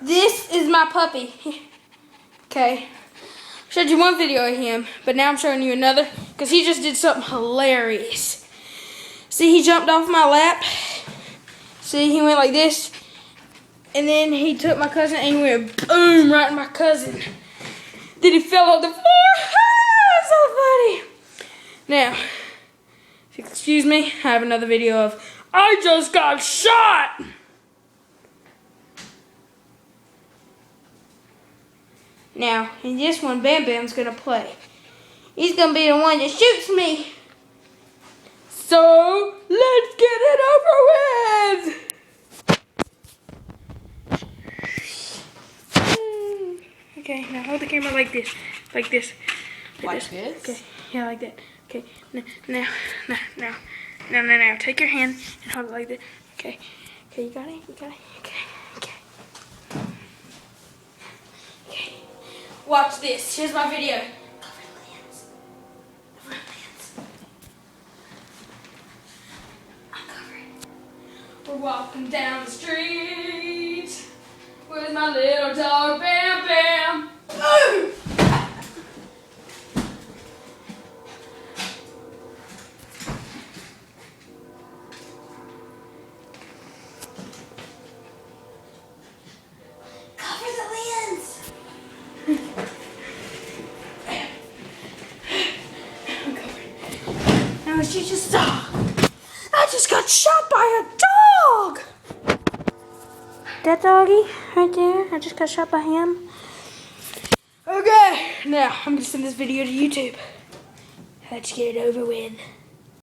This is my puppy. Okay. Showed you one video of him, but now I'm showing you another because he just did something hilarious. See, he jumped off my lap. See, he went like this. And then he took my cousin and he went boom right in my cousin. Then he fell on the floor. Ah, so funny. Now, if you excuse me, I have another video of I just got shot. Now, in this one, Bam Bam's gonna play. He's gonna be the one that shoots me. So, let's get it over with. Okay, now hold the camera like this. Like this. Like this? Okay, yeah, like that. Okay, now. Take your hand and hold it like that. Okay, you got it? Okay. Watch this. Here's my video. Cover the lens. I'm covering. We're walking down the street with my little dog, Bam Bam. Boom! Cover the lens. I'm covered. Now, as you just saw, I just got shot by a dog. That doggy right there, I just got shot by him. Okay, now I'm gonna send this video to YouTube. Let's get it over with.